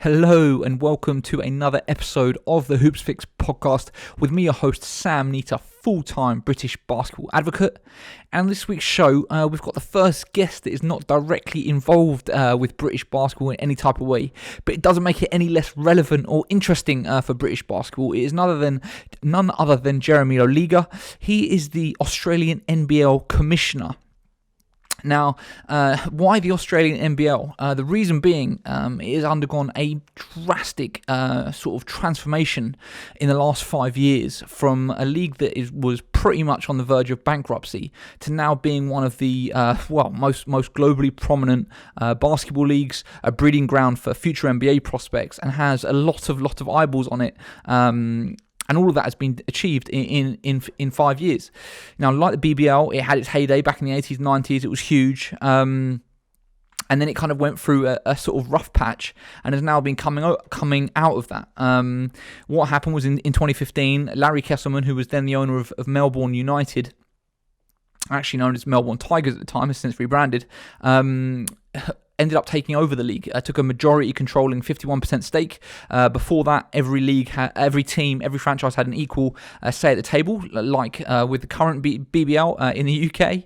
Hello and welcome to another episode of the Hoopsfix Podcast with me, your host Sam Nita, full-time British basketball advocate. And this week's show, we've got the first guest that is not directly involved with British basketball in any type of way, but it doesn't make it any less relevant or interesting for British basketball. It is none other than Jeremy Loeliger. He is the Australian NBL Commissioner. Now, why the Australian NBL? The reason being, it has undergone a drastic sort of transformation in the last 5 years from a league that was pretty much on the verge of bankruptcy to now being one of the most globally prominent basketball leagues, a breeding ground for future NBA prospects, and has a lot of eyeballs on it. And all of that has been achieved in 5 years. Now, like the BBL, it had its heyday back in the 80s, 90s. It was huge. And then it kind of went through a sort of rough patch and has now been coming out of that. What happened was in 2015, Larry Kestleman, who was then the owner of Melbourne United, actually known as Melbourne Tigers at the time, has since rebranded, ended up taking over the league, took a majority controlling 51% stake. Before that, every team, every franchise had an equal say at the table, like with the current BBL in the UK.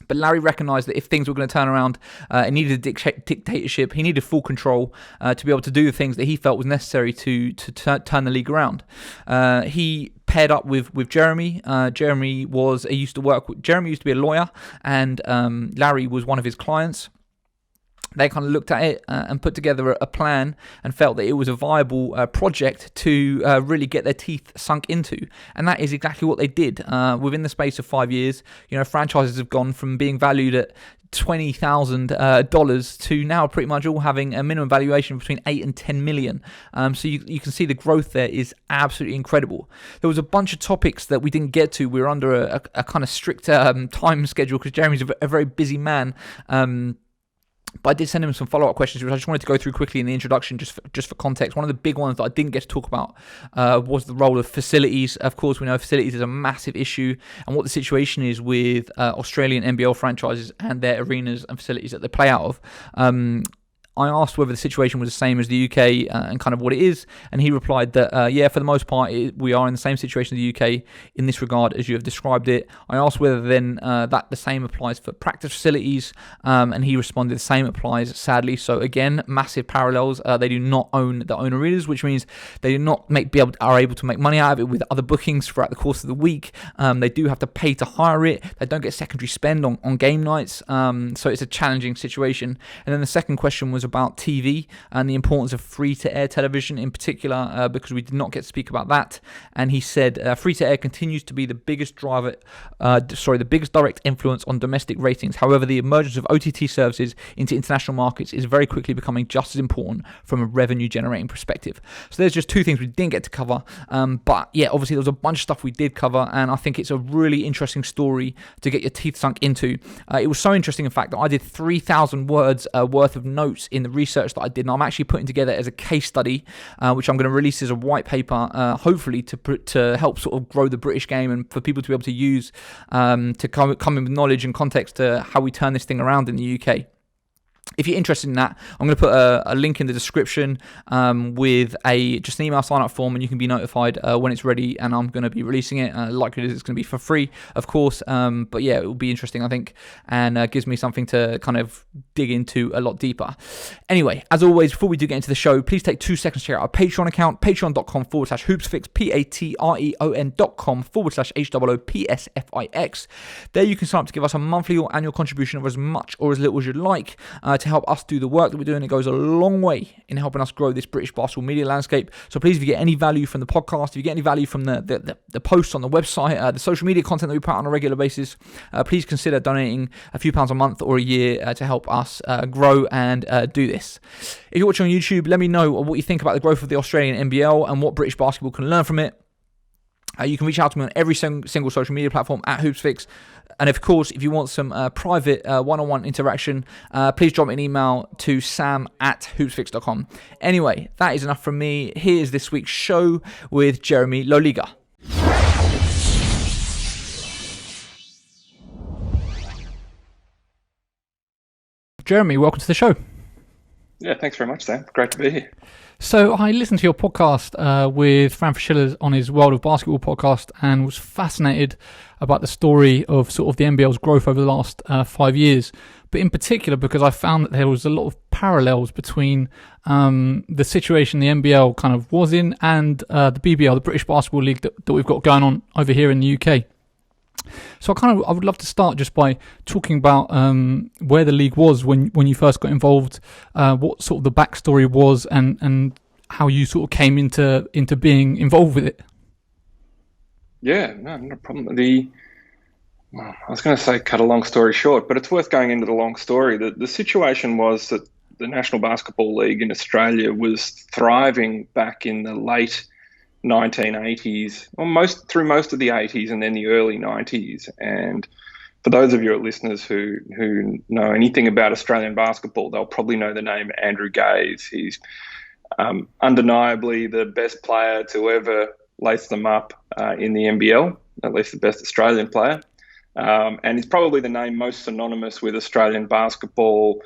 But Larry recognised that if things were going to turn around, it needed a dictatorship. He needed full control to be able to do the things that he felt was necessary to turn the league around. He paired up with Jeremy. Jeremy used to be a lawyer, and Larry was one of his clients. They kind of looked at it and put together a plan and felt that it was a viable project to really get their teeth sunk into. And that is exactly what they did. Within the space of 5 years, franchises have gone from being valued at $20,000 to now pretty much all having a minimum valuation between 8 and 10 million. So you can see the growth there is absolutely incredible. There was a bunch of topics that we didn't get to. We were under a kind of strict time schedule because Jeremy's a very busy man. But I did send him some follow-up questions, which I just wanted to go through quickly in the introduction, just for context. One of the big ones that I didn't get to talk about was the role of facilities. Of course, we know facilities is a massive issue, and what the situation is with Australian NBL franchises and their arenas and facilities that they play out of. I asked whether the situation was the same as the UK and kind of what it is, and he replied that, for the most part, we are in the same situation as the UK in this regard as you have described it. I asked whether then that the same applies for practice facilities, and he responded the same applies, sadly. So again, massive parallels. They do not own their own arenas, which means they do not are able to make money out of it with other bookings throughout the course of the week. They do have to pay to hire it. They don't get secondary spend on game nights, so it's a challenging situation. And then the second question was about TV and the importance of free-to-air television in particular, because we did not get to speak about that. And he said free-to-air continues to be the biggest direct influence on domestic ratings. However, the emergence of OTT services into international markets is very quickly becoming just as important from a revenue-generating perspective. So there's just two things we didn't get to cover. But yeah, obviously there was a bunch of stuff we did cover, and I think it's a really interesting story to get your teeth sunk into. It was so interesting, in fact, that I did 3,000 words worth of notes in the research that I did, and I'm actually putting together as a case study, which I'm going to release as a white paper, hopefully to help sort of grow the British game and for people to be able to use to come in with knowledge and context to how we turn this thing around in the UK. If you're interested in that, I'm going to put a link in the description with just an email sign-up form, and you can be notified when it's ready, and I'm going to be releasing it. Likely it's going to be for free, of course, but yeah, it will be interesting, I think, and gives me something to kind of dig into a lot deeper. Anyway, as always, before we do get into the show, please take 2 seconds to check out our Patreon account, patreon.com/hoopsfix, patreon.com/HOOPSFIX. There you can sign up to give us a monthly or annual contribution of as much or as little as you'd like, to help us do the work that we're doing. It goes a long way in helping us grow this British basketball media landscape. So please, if you get any value from the podcast, if you get any value from the posts on the website, the social media content that we put out on a regular basis, please consider donating a few pounds a month or a year to help us grow and do this. If you're watching on YouTube, let me know what you think about the growth of the Australian NBL and what British basketball can learn from it. You can reach out to me on every single social media platform at Hoopsfix. And of course, if you want some private one-on-one interaction, please drop me an email to sam@hoopsfix.com. Anyway, that is enough from me. Here's this week's show with Jeremy Loeliger. Jeremy, welcome to the show. Yeah, thanks very much, Sam. Great to be here. So I listened to your podcast with Fran Fischiller on his World of Basketball podcast and was fascinated about the story of sort of the NBL's growth over the last 5 years. But in particular, because I found that there was a lot of parallels between the situation the NBL kind of was in and the BBL, the British Basketball League that we've got going on over here in the UK. So I would love to start just by talking about where the league was when you first got involved, what sort of the backstory was, and how you sort of came into being involved with it. Yeah, no, not a problem. I was going to say cut a long story short, but it's worth going into the long story. The situation was that the National Basketball League in Australia was thriving back in the late 1980s, or through most of the 80s and then the early 90s. And for those of your listeners who know anything about Australian basketball, they'll probably know the name Andrew Gaze. He's undeniably the best player to ever lace them up in the NBL, at least the best Australian player. And he's probably the name most synonymous with Australian basketball.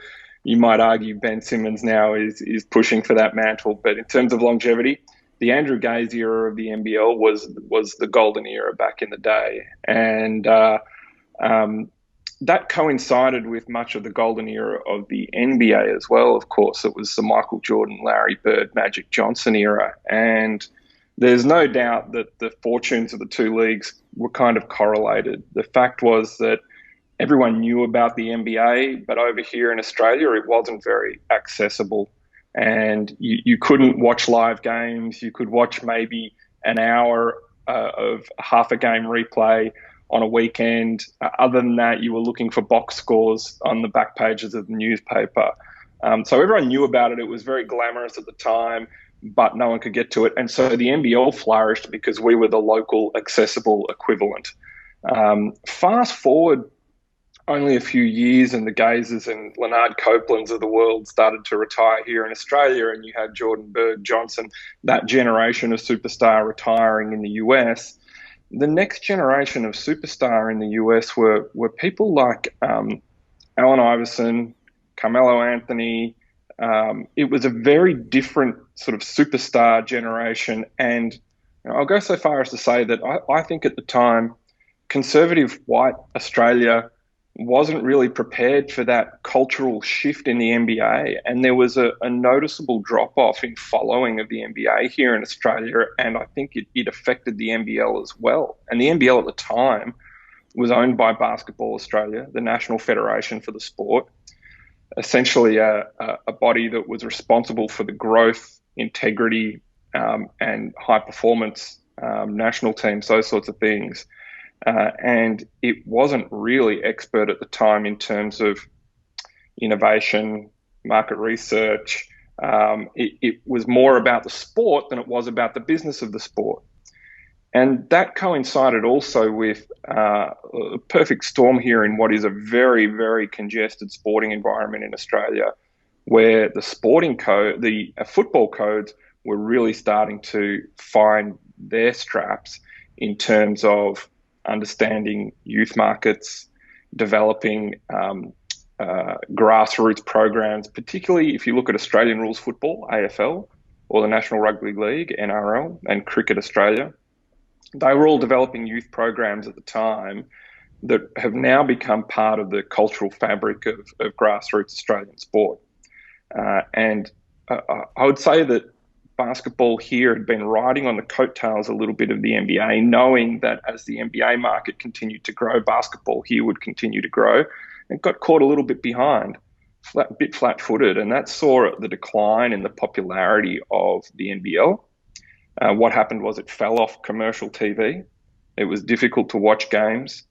You might argue Ben Simmons now is pushing for that mantle, but in terms of longevity, the Andrew Gaze era of the NBL was the golden era back in the day, and that coincided with much of the golden era of the NBA as well. Of course, it was the Michael Jordan, Larry Bird, Magic Johnson era, and there's no doubt that the fortunes of the two leagues were kind of correlated. The fact was that everyone knew about the NBA, but over here in Australia, it wasn't very accessible. And you couldn't watch live games. You could watch maybe an hour of half a game replay on a weekend. Other than that, you were looking for box scores on the back pages of the newspaper. So everyone knew about it. It was very glamorous at the time, but no one could get to it. And so the NBL flourished because we were the local accessible equivalent. Fast forward only a few years and the Gazes and Leonard Copelands of the world started to retire here in Australia, and you had Jordan, Bird, Johnson, that generation of superstar retiring in the US. The next generation of superstar in the US were people like Allen Iverson, Carmelo Anthony. It was a very different sort of superstar generation, and I'll go so far as to say that I think at the time, conservative white Australia wasn't really prepared for that cultural shift in the NBA, and there was a noticeable drop-off in following of the NBA here in Australia, and I think it affected the NBL as well. And the NBL at the time was owned by Basketball Australia, the national federation for the sport, essentially a body that was responsible for the growth, integrity, and high-performance national teams, those sorts of things. And it wasn't really expert at the time in terms of innovation, market research. It was more about the sport than it was about the business of the sport. And that coincided also with a perfect storm here in what is a very, very congested sporting environment in Australia, where the sporting code, the football codes were really starting to find their straps in terms of understanding youth markets, developing grassroots programs, particularly if you look at Australian rules football, AFL, or the National Rugby League, NRL, and Cricket Australia. They were all developing youth programs at the time that have now become part of the cultural fabric of grassroots Australian sport. And I would say that basketball here had been riding on the coattails a little bit of the NBA, knowing that as the NBA market continued to grow, basketball here would continue to grow. It got caught a little bit behind, a bit flat-footed, and that saw the decline in the popularity of the NBL. What happened was it fell off commercial TV. It was difficult to watch games,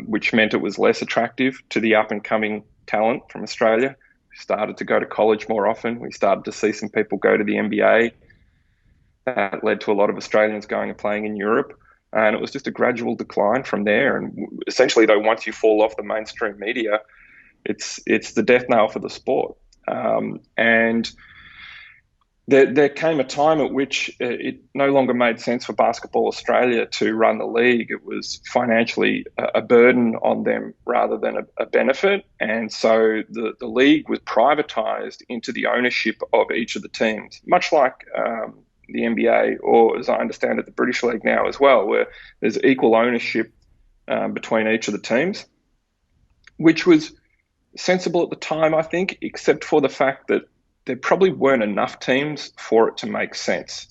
which meant it was less attractive to the up-and-coming talent from Australia. We started to go to college more often. We started to see some people go to the NBA. That led to a lot of Australians going and playing in Europe. And it was just a gradual decline from there. And essentially, though, once you fall off the mainstream media, it's the death knell for the sport. And there came a time at which it no longer made sense for Basketball Australia to run the league. It was financially a burden on them rather than a benefit. And so the league was privatised into the ownership of each of the teams, much like the NBA, or as I understand it, the British League now as well, where there's equal ownership between each of the teams, which was sensible at the time, I think, except for the fact that there probably weren't enough teams for it to make sense.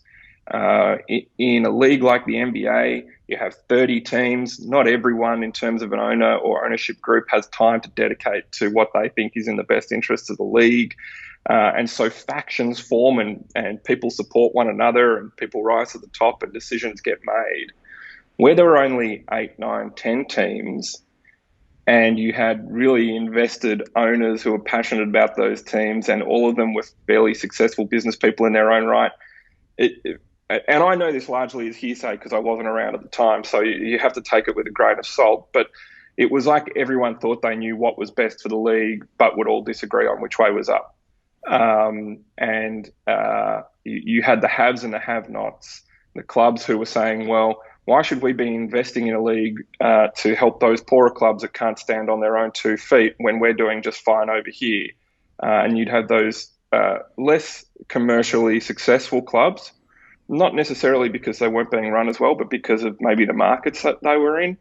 In a league like the NBA, you have 30 teams. Not everyone, in terms of an owner or ownership group, has time to dedicate to what they think is in the best interests of the league. And so factions form and people support one another and people rise to the top and decisions get made. Where there were only 8, 9, 10 teams, and you had really invested owners who were passionate about those teams, and all of them were fairly successful business people in their own right. And I know this largely as hearsay because I wasn't around at the time, so you have to take it with a grain of salt. But it was like everyone thought they knew what was best for the league, but would all disagree on which way was up. You had the haves and the have-nots, the clubs who were saying, well, why should we be investing in a league to help those poorer clubs that can't stand on their own 2 feet when we're doing just fine over here? And you'd have those less commercially successful clubs, not necessarily because they weren't being run as well, but because of maybe the markets that they were in,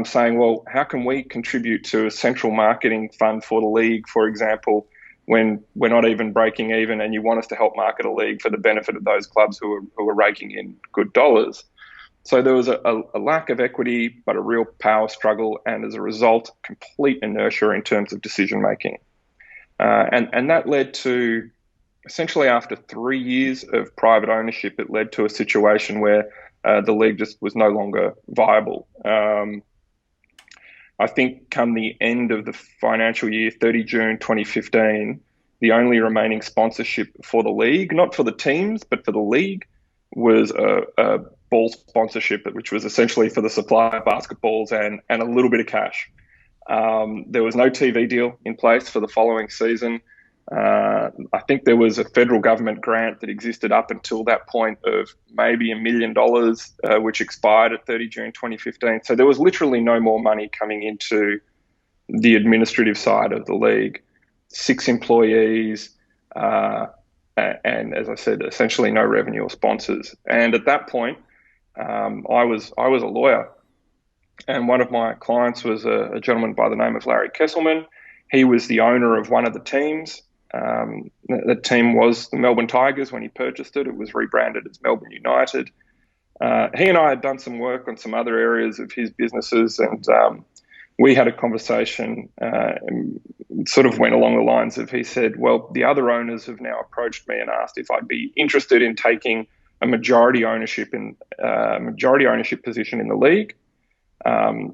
saying, well, how can we contribute to a central marketing fund for the league, for example, when we're not even breaking even and you want us to help market a league for the benefit of those clubs who are raking in good dollars? So there was a lack of equity, but a real power struggle, and as a result, complete inertia in terms of decision making. And that led to, essentially after 3 years of private ownership, it led to a situation where the league just was no longer viable. I think come the end of the financial year, 30 June 2015, the only remaining sponsorship for the league, not for the teams, but for the league, was a ball sponsorship, which was essentially for the supply of basketballs and a little bit of cash. There was no TV deal in place for the following season. I think there was a federal government grant that existed up until that point of maybe $1 million, which expired at 30 June 2015. So there was literally no more money coming into the administrative side of the league. 6 employees, and as I said, essentially no revenue or sponsors. And at that point, I was a lawyer, and one of my clients was a gentleman by the name of Larry Kestleman. He was the owner of one of the teams. The team was the Melbourne Tigers when he purchased it. It was rebranded as Melbourne United. He and I had done some work on some other areas of his businesses, and we had a conversation and sort of went along the lines of, he said, well, the other owners have now approached me and asked if I'd be interested in taking a majority ownership position in the league,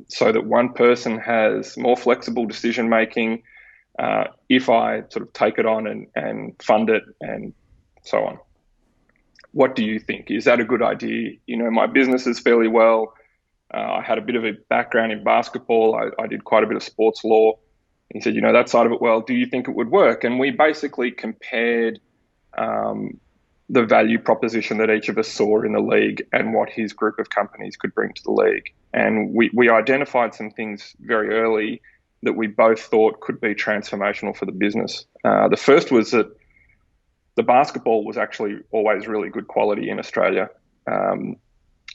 so that one person has more flexible decision making if I sort of take it on and fund it and so on. What do you think? Is that a good idea? You know, my business is fairly well. I had a bit of a background in basketball. I did quite a bit of sports law. He said, you know, that side of it, well, do you think it would work? And we basically compared the value proposition that each of us saw in the league and what his group of companies could bring to the league. And we identified some things very early that we both thought could be transformational for the business. The first was that the basketball was actually always really good quality in Australia.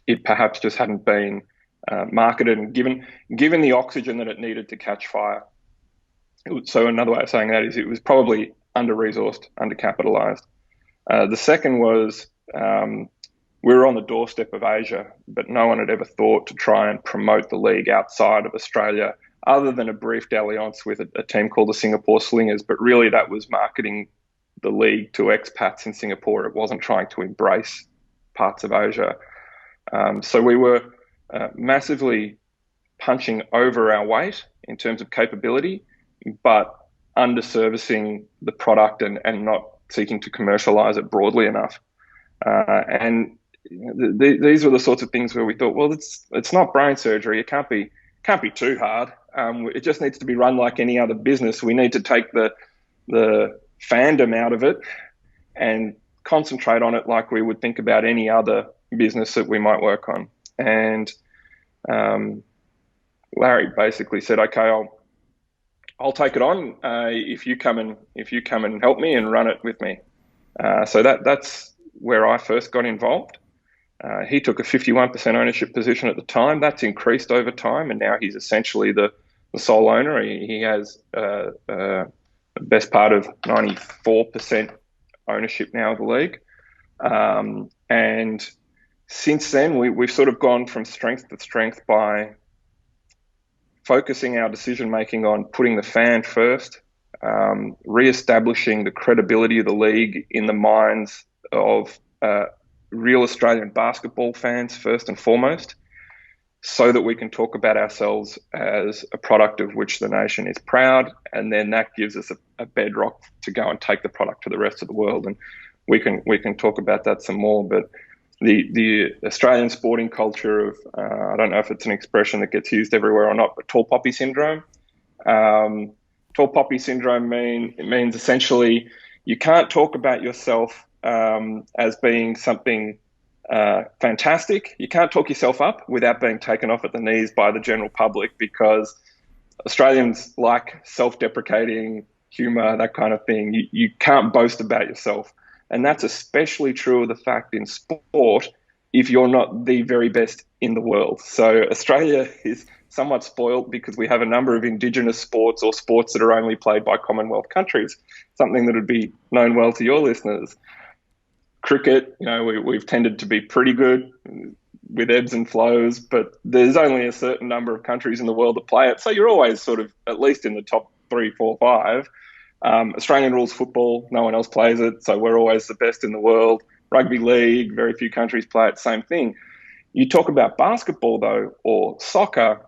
It perhaps just hadn't been marketed and given the oxygen that it needed to catch fire. So another way of saying that is it was probably under-resourced, undercapitalized. The second was we were on the doorstep of Asia, but no one had ever thought to try and promote the league outside of Australia, other than a brief dalliance with a team called the Singapore Slingers. But really that was marketing the league to expats in Singapore. It wasn't trying to embrace parts of Asia. So we were massively punching over our weight in terms of capability, but under-servicing the product and not seeking to commercialize it broadly enough. And these were the sorts of things where we thought, well, it's not brain surgery. It can't be too hard. It just needs to be run like any other business. We need to take the fandom out of it and concentrate on it like we would think about any other business that we might work on. And Larry basically said, "Okay, I'll take it on if you come and help me and run it with me." So that's where I first got involved. He took a 51% ownership position at the time. That's increased over time, and now he's essentially the sole owner. He has the best part of 94% ownership now of the league. And since then, we've sort of gone from strength to strength by focusing our decision-making on putting the fan first, re-establishing the credibility of the league in the minds of real Australian basketball fans first and foremost, so that we can talk about ourselves as a product of which the nation is proud, and then that gives us a bedrock to go and take the product to the rest of the world. And we can talk about that some more, but the Australian sporting culture of, I don't know if it's an expression that gets used everywhere or not, but tall poppy syndrome. Tall poppy syndrome means essentially you can't talk about yourself as being something fantastic. You can't talk yourself up without being taken off at the knees by the general public, because Australians like self-deprecating humour, that kind of thing. You can't boast about yourself. And that's especially true of the fact in sport if you're not the very best in the world. So Australia is somewhat spoiled because we have a number of Indigenous sports or sports that are only played by Commonwealth countries, something that would be known well to your listeners. Cricket, we've tended to be pretty good with ebbs and flows, but there's only a certain number of countries in the world that play it. So you're always sort of at least in the top 3, 4, 5. Australian rules football, no one else plays it, so we're always the best in the world. Rugby league, very few countries play it, same thing. You talk about basketball, though, or soccer,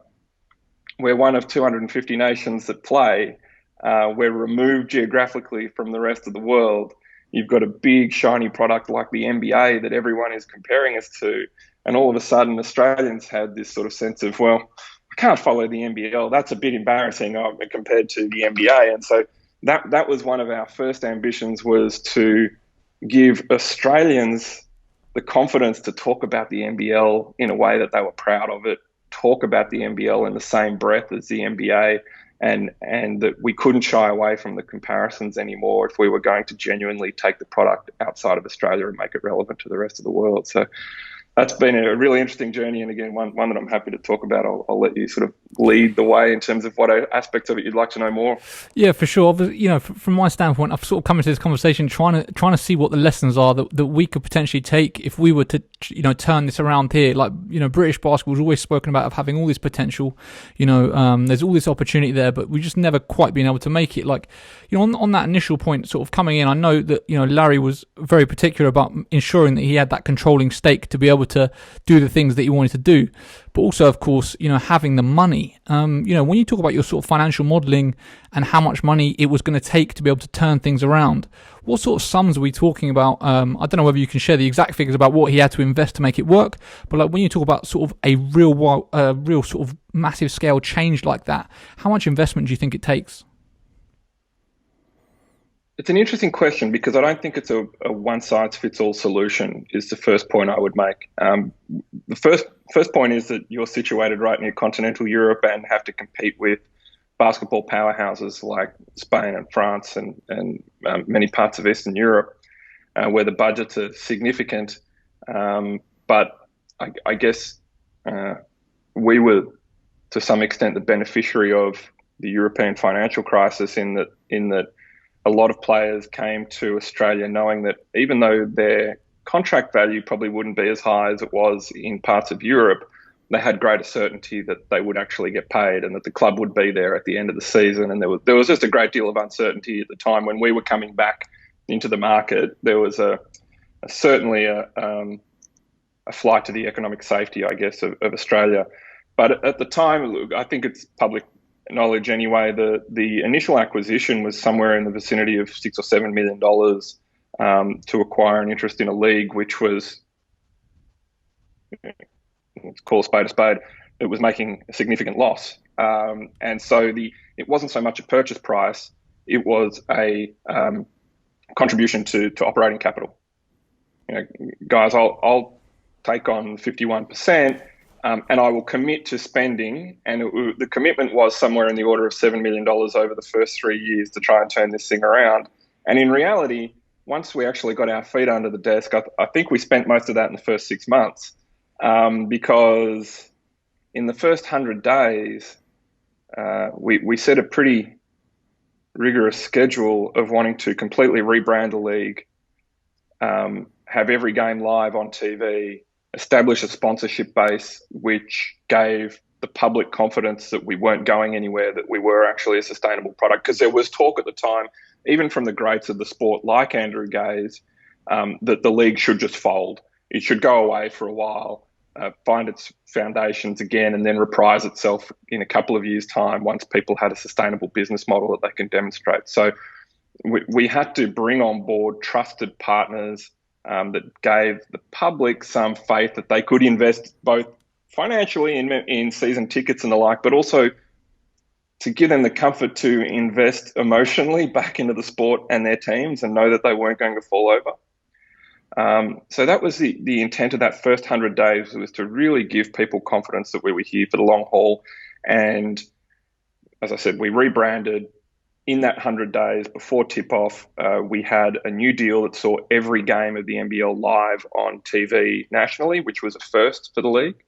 we're one of 250 nations that play. We're removed geographically from the rest of the world. You've got a big, shiny product like the NBA that everyone is comparing us to, and all of a sudden Australians had this sort of sense of, well, I can't follow the NBL. That's a bit embarrassing compared to the NBA. And so that was one of our first ambitions, was to give Australians the confidence to talk about the NBL in a way that they were proud of it, talk about the NBL in the same breath as the NBA, and that we couldn't shy away from the comparisons anymore if we were going to genuinely take the product outside of Australia and make it relevant to the rest of the world. So that's been a really interesting journey, and again, one that I'm happy to talk about. I'll let you sort of lead the way in terms of what aspects of it you'd like to know more. Yeah, for sure. From my standpoint, I've sort of come into this conversation trying to see what the lessons are that we could potentially take if we were to, turn this around here. Like, British basketball's always spoken about of having all this potential. There's all this opportunity there, but we've just never quite been able to make it. Like, on that initial point, sort of coming in, I know that Larry was very particular about ensuring that he had that controlling stake to be able to do the things that he wanted to do, but also, of course, having the money. When you talk about your sort of financial modelling and how much money it was going to take to be able to turn things around, what sort of sums are we talking about? I don't know whether you can share the exact figures about what he had to invest to make it work, but like when you talk about sort of a real sort of massive scale change like that, how much investment do you think it takes? It's an interesting question, because I don't think it's a one-size-fits-all solution, is the first point I would make. The first point is that you're situated right near continental Europe and have to compete with basketball powerhouses like Spain and France and many parts of Eastern Europe, where the budgets are significant. But I guess we were, to some extent, the beneficiary of the European financial crisis in that a lot of players came to Australia knowing that even though their contract value probably wouldn't be as high as it was in parts of Europe, they had greater certainty that they would actually get paid and that the club would be there at the end of the season. And there was just a great deal of uncertainty at the time when we were coming back into the market. There was certainly a flight to the economic safety, I guess, of Australia. But at the time, I think it's public knowledge anyway, the initial acquisition was somewhere in the vicinity of $6 or $7 million to acquire an interest in a league which was, let's call a spade, it was making a significant loss. And so it wasn't so much a purchase price, it was a contribution to operating capital. guys, I'll take on 51%, and I will commit to spending. And the commitment was somewhere in the order of $7 million over the first 3 years to try and turn this thing around. And in reality, once we actually got our feet under the desk, I think we spent most of that in the first 6 months, because in the first 100 days, we set a pretty rigorous schedule of wanting to completely rebrand the league, have every game live on TV, establish a sponsorship base which gave the public confidence that we weren't going anywhere, that we were actually a sustainable product. Because there was talk at the time, even from the greats of the sport like Andrew Gaze, that the league should just fold. It should go away for a while, find its foundations again, and then reprise itself in a couple of years' time once people had a sustainable business model that they can demonstrate. So we had to bring on board trusted partners that gave the public some faith that they could invest both financially in season tickets and the like, but also to give them the comfort to invest emotionally back into the sport and their teams and know that they weren't going to fall over. So that was the intent of that first 100 days, was to really give people confidence that we were here for the long haul. And as I said, we rebranded. In that 100 days before tip-off, we had a new deal that saw every game of the NBL live on TV nationally, which was a first for the league.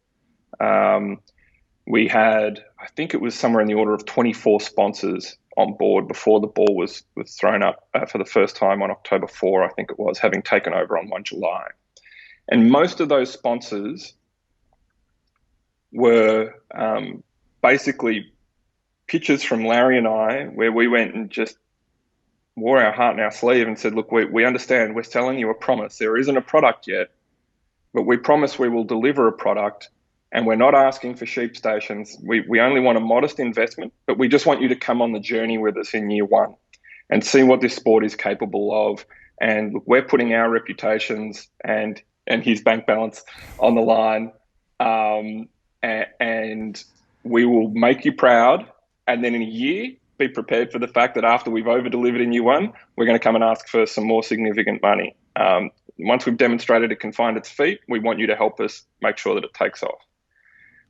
We had, I think it was somewhere in the order of 24 sponsors on board before the ball was thrown up for the first time on October 4, I think it was, having taken over on 1 July. And most of those sponsors were basically pictures from Larry and I, where we went and just wore our heart in our sleeve and said, look, we understand, we're selling you a promise. There isn't a product yet, but we promise we will deliver a product, and we're not asking for sheep stations. We only want a modest investment, but we just want you to come on the journey with us in year one and see what this sport is capable of. And look, we're putting our reputations and his bank balance on the line, and we will make you proud. And then in a year, be prepared for the fact that after we've over-delivered in year one, we're going to come and ask for some more significant money. Once we've demonstrated it can find its feet, we want you to help us make sure that it takes off.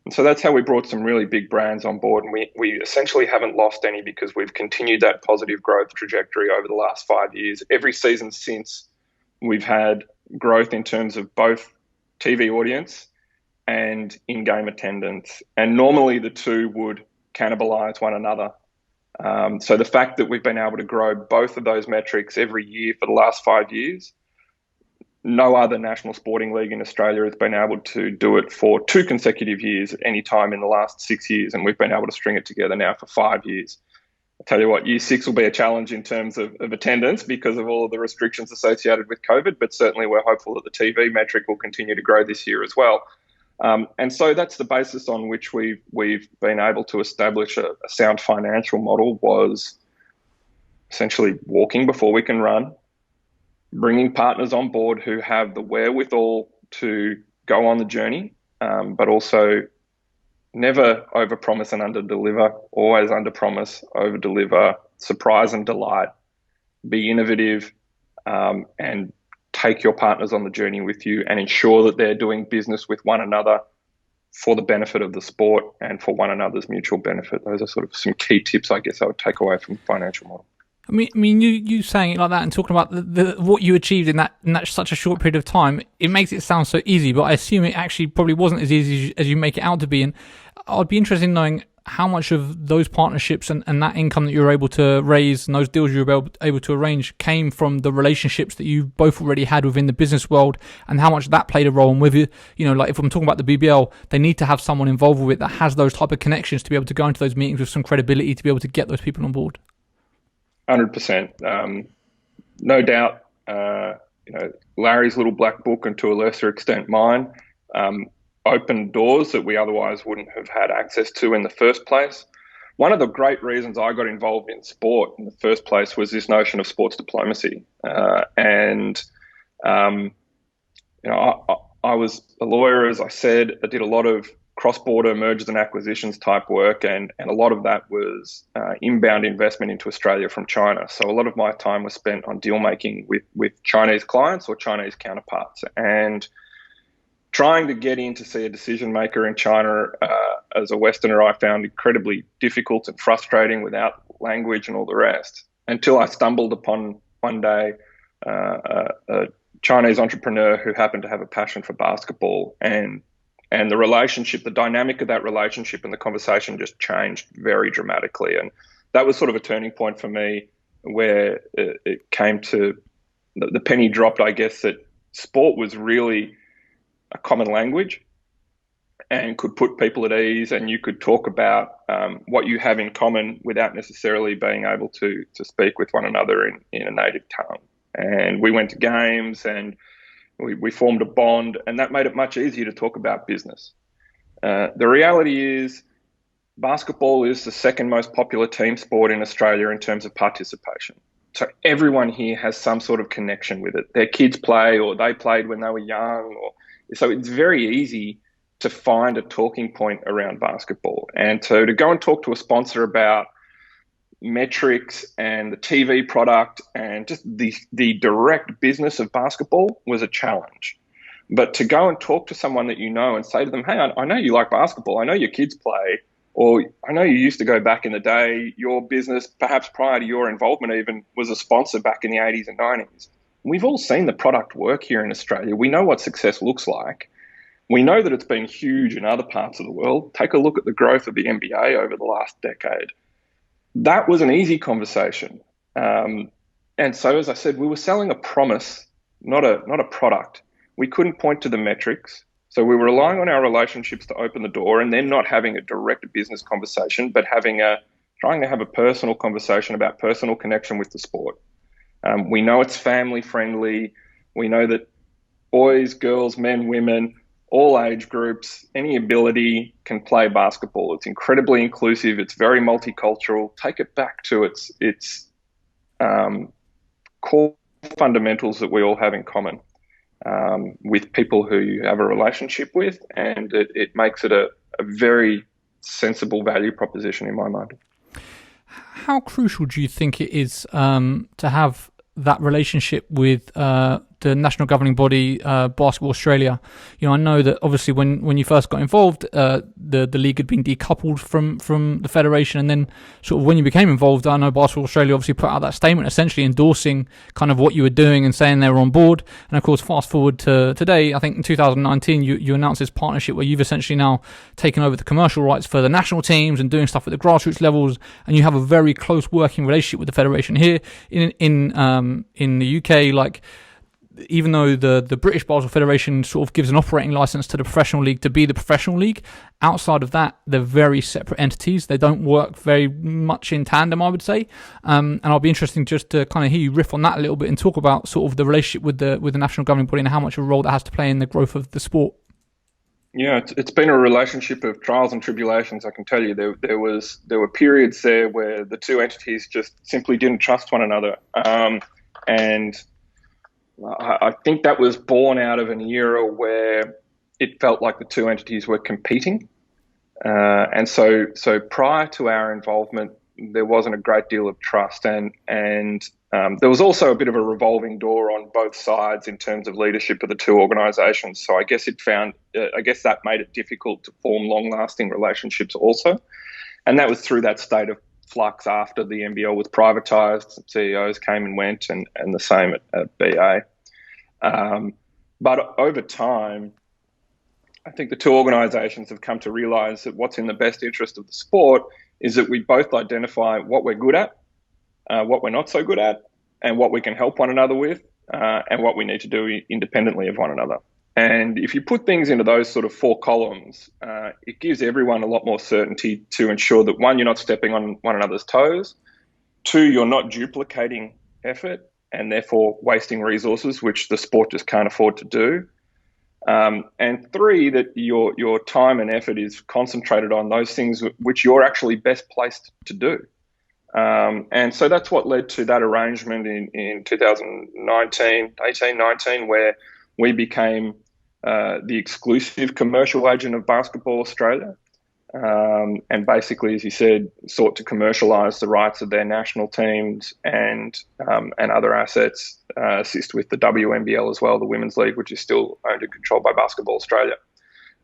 And so that's how we brought some really big brands on board. And we essentially haven't lost any, because we've continued that positive growth trajectory over the last 5 years. Every season since, we've had growth in terms of both TV audience and in-game attendance. And normally the two would cannibalize one another. So the fact that we've been able to grow both of those metrics every year for the last 5 years, no other national sporting league in Australia has been able to do it for 2 consecutive years at any time in the last 6 years. And we've been able to string it together now for 5 years. I'll tell you what, year 6 will be a challenge in terms of attendance because of all of the restrictions associated with COVID, but certainly we're hopeful that the TV metric will continue to grow this year as well. And so that's the basis on which we've been able to establish a sound financial model, was essentially walking before we can run, bringing partners on board who have the wherewithal to go on the journey, but also never overpromise and underdeliver, always underpromise, overdeliver, surprise and delight, be innovative, and take your partners on the journey with you, and ensure that they're doing business with one another for the benefit of the sport and for one another's mutual benefit. Those are sort of some key tips, I guess, I would take away from the financial model. I mean, you saying it like that and talking about the what you achieved in that such a short period of time, it makes it sound so easy, but I assume it actually probably wasn't as easy as you make it out to be. And I'd be interested in knowing how much of those partnerships and that income that you were able to raise and those deals you were able to arrange came from the relationships that you both already had within the business world, and how much that played a role. And with you know, like if I'm talking about the BBL, they need to have someone involved with it that has those type of connections to be able to go into those meetings with some credibility to be able to get those people on board. 100%. No doubt, Larry's little black book, and to a lesser extent mine, opened doors that we otherwise wouldn't have had access to in the first place. One of the great reasons I got involved in sport in the first place was this notion of sports diplomacy. I was a lawyer, as I said. I did a lot of cross-border mergers and acquisitions type work, and a lot of that was inbound investment into Australia from China. So a lot of my time was spent on deal making with Chinese clients or Chinese counterparts, and trying to get in to see a decision maker in China as a Westerner, I found incredibly difficult and frustrating without language and all the rest, until I stumbled upon one day a Chinese entrepreneur who happened to have a passion for basketball, and the relationship, the dynamic of that relationship and the conversation just changed very dramatically. And that was sort of a turning point for me, where it came to, the penny dropped, I guess, that sport was really a common language and could put people at ease, and you could talk about what you have in common without necessarily being able to speak with one another in a native tongue. And we went to games, and we formed a bond, and that made it much easier to talk about business. The reality is, basketball is the second most popular team sport in Australia in terms of participation. So everyone here has some sort of connection with it. Their kids play, or they played when they were young, so it's very easy to find a talking point around basketball. And to go and talk to a sponsor about metrics and the TV product and just the direct business of basketball was a challenge. But to go and talk to someone that you know and say to them, hey, I know you like basketball, I know your kids play, or I know you used to go back in the day, your business, perhaps prior to your involvement even, was a sponsor back in the 80s and 90s. We've all seen the product work here in Australia. We know what success looks like. We know that it's been huge in other parts of the world. Take a look at the growth of the NBA over the last decade. That was an easy conversation. And so, as I said, we were selling a promise, not a product. We couldn't point to the metrics. So we were relying on our relationships to open the door, and then not having a direct business conversation, but trying to have a personal conversation about personal connection with the sport. We know it's family friendly. We know that boys, girls, men, women, all age groups, any ability can play basketball. It's incredibly inclusive. It's very multicultural. Take it back to its core fundamentals that we all have in common with people who you have a relationship with, and it makes it a very sensible value proposition in my mind. How crucial do you think it is to have that relationship with the national governing body, Basketball Australia? You know, I know that obviously when you first got involved, the league had been decoupled from the federation, and then sort of when you became involved, I know Basketball Australia obviously put out that statement essentially endorsing kind of what you were doing and saying they were on board. And of course, fast forward to today, I think in 2019, you announced this partnership where you've essentially now taken over the commercial rights for the national teams and doing stuff at the grassroots levels, and you have a very close working relationship with the federation here in the UK. Like, even though the British Basketball Federation sort of gives an operating license to the professional league to be the professional league, outside of that, they're very separate entities. They don't work very much in tandem, I would say. And I'll be interested just to kind of hear you riff on that a little bit and talk about sort of the relationship with the national governing body and how much of a role that has to play in the growth of the sport. Yeah, it's been a relationship of trials and tribulations. I can tell you there were periods there where the two entities just simply didn't trust one another, and I think that was born out of an era where it felt like the two entities were competing. And so prior to our involvement, there wasn't a great deal of trust. And there was also a bit of a revolving door on both sides in terms of leadership of the two organisations. So I guess that made it difficult to form long-lasting relationships also. And that was through that state of flux after the NBL was privatised. CEOs came and went, and the same at BA. But over time, I think the two organisations have come to realise that what's in the best interest of the sport is that we both identify what we're good at, what we're not so good at, and what we can help one another with, and what we need to do independently of one another. And if you put things into those sort of four columns, it gives everyone a lot more certainty to ensure that, one, you're not stepping on one another's toes, two, you're not duplicating effort and therefore wasting resources, which the sport just can't afford to do. And three, that your time and effort is concentrated on those things which you're actually best placed to do. And so that's what led to that arrangement in 2019, where we became the exclusive commercial agent of Basketball Australia. And basically, as you said, sought to commercialise the rights of their national teams and other assets, assist with the WNBL as well, the Women's League, which is still owned and controlled by Basketball Australia.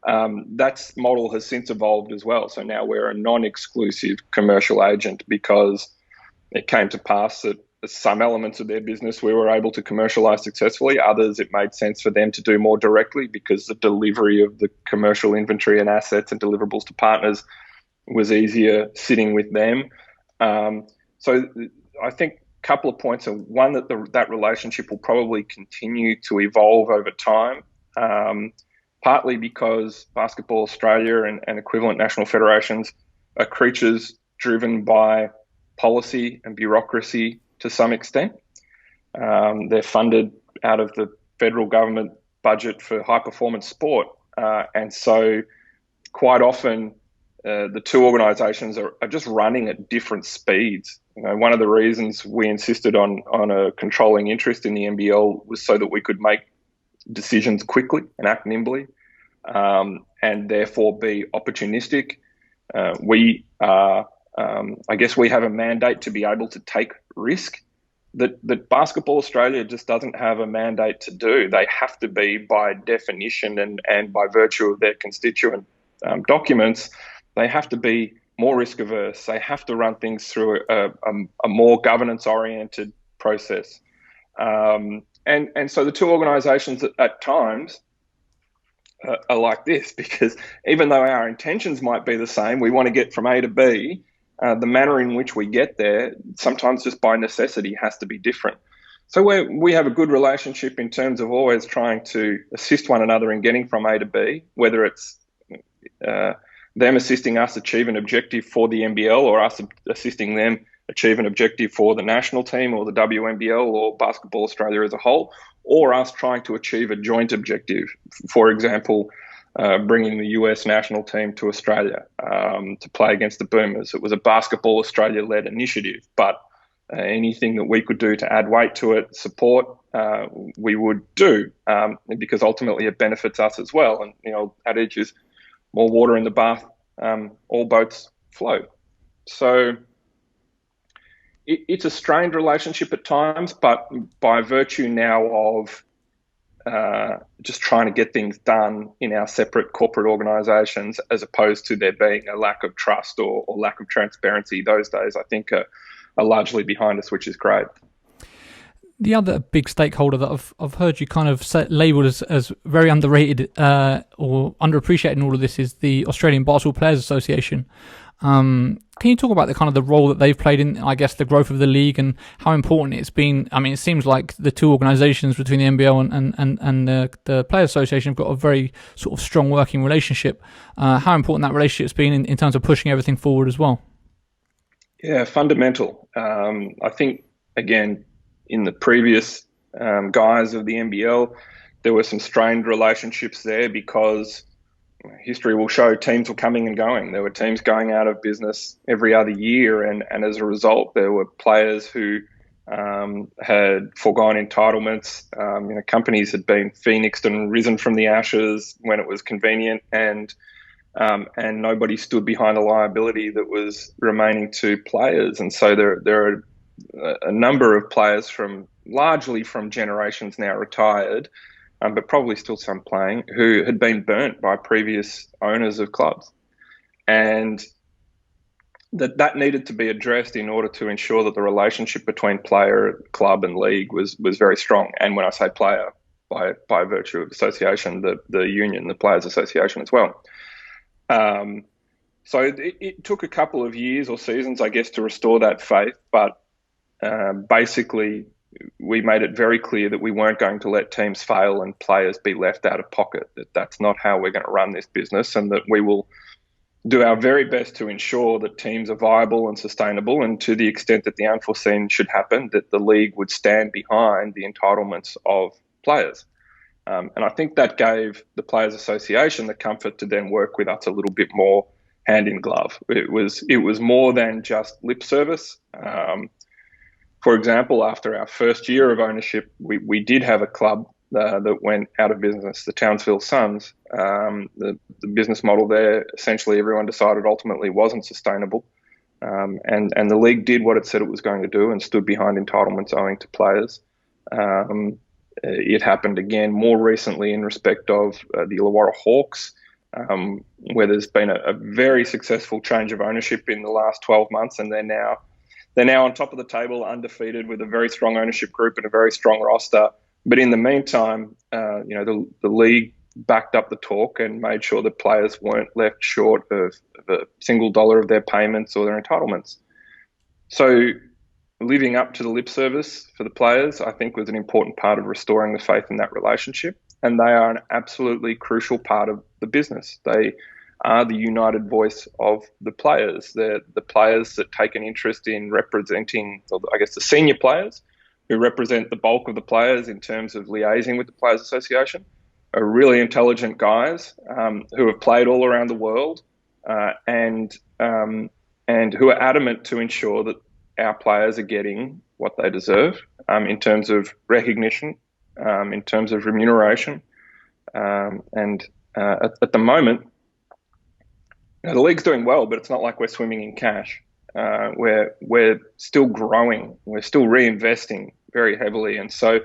That model has since evolved as well. So now we're a non-exclusive commercial agent because it came to pass that some elements of their business we were able to commercialise successfully. Others, it made sense for them to do more directly because the delivery of the commercial inventory and assets and deliverables to partners was easier sitting with them. So I think a couple of points are, one, that relationship will probably continue to evolve over time, partly because Basketball Australia and equivalent national federations are creatures driven by policy and bureaucracy to some extent. They're funded out of the federal government budget for high performance sport. And so quite often the two organisations are just running at different speeds. One of the reasons we insisted on a controlling interest in the NBL was so that we could make decisions quickly and act nimbly, and therefore be opportunistic. I guess we have a mandate to be able to take risk that Basketball Australia just doesn't have a mandate to do. They have to be, by definition and by virtue of their constituent documents, they have to be more risk averse. They have to run things through a more governance oriented process. And so the two organisations at times are like this, because even though our intentions might be the same, we want to get from A to B. The manner in which we get there, sometimes just by necessity, has to be different. So we have a good relationship in terms of always trying to assist one another in getting from A to B, whether it's them assisting us achieve an objective for the NBL or us assisting them achieve an objective for the national team or the WNBL or Basketball Australia as a whole, or us trying to achieve a joint objective. For example, bringing the US national team to Australia to play against the Boomers. It was a Basketball Australia-led initiative, but anything that we could do to add weight to it, support, we would do, because ultimately it benefits us as well. And, adage is more water in the bath, all boats float. So it's a strained relationship at times, but by virtue now of just trying to get things done in our separate corporate organisations, as opposed to there being a lack of trust or lack of transparency, those days I think are largely behind us, which is great. The other big stakeholder that I've heard you kind of labelled as very underrated or underappreciated in all of this is the Australian Basketball Players Association. Can you talk about the role that they've played in, I guess, the growth of the league and how important it's been? I mean, it seems like the two organisations between the NBL and the Players Association have got a very sort of strong working relationship. How important that relationship's been in terms of pushing everything forward as well? Yeah, fundamental. I think, again, in the previous guise of the NBL, there were some strained relationships there because history will show teams were coming and going. There were teams going out of business every other year, and as a result, there were players who had foregone entitlements. Companies had been phoenixed and risen from the ashes when it was convenient, and nobody stood behind the liability that was remaining to players. And so there are a number of players largely from generations now retired, but probably still some playing, who had been burnt by previous owners of clubs. And that needed to be addressed in order to ensure that the relationship between player, club and league was very strong. And when I say player, by virtue of association, the union, the Players Association as well. So it took a couple of years or seasons, I guess, to restore that faith. But basically, we made it very clear that we weren't going to let teams fail and players be left out of pocket, that's not how we're going to run this business, and that we will do our very best to ensure that teams are viable and sustainable, and to the extent that the unforeseen should happen, that the league would stand behind the entitlements of players. And I think that gave the Players Association the comfort to then work with us a little bit more hand in glove. It was more than just lip service. For example, after our first year of ownership, we did have a club that went out of business, the Townsville Suns. The business model there, essentially everyone decided ultimately wasn't sustainable. And the league did what it said it was going to do and stood behind entitlements owing to players. It happened again more recently in respect of the Illawarra Hawks, where there's been a very successful change of ownership in the last 12 months, and they're now on top of the table, undefeated, with a very strong ownership group and a very strong roster. But in the meantime, the league backed up the talk and made sure that players weren't left short of a single dollar of their payments or their entitlements. So living up to the lip service for the players, I think, was an important part of restoring the faith in that relationship. And they are an absolutely crucial part of the business. They are the united voice of the players. They're the players that take an interest in representing, or I guess the senior players who represent the bulk of the players in terms of liaising with the Players Association, are really intelligent guys who have played all around the world and who are adamant to ensure that our players are getting what they deserve in terms of recognition, in terms of remuneration. And at the moment, the league's doing well, but it's not like we're swimming in cash. We're still growing. We're still reinvesting very heavily. And so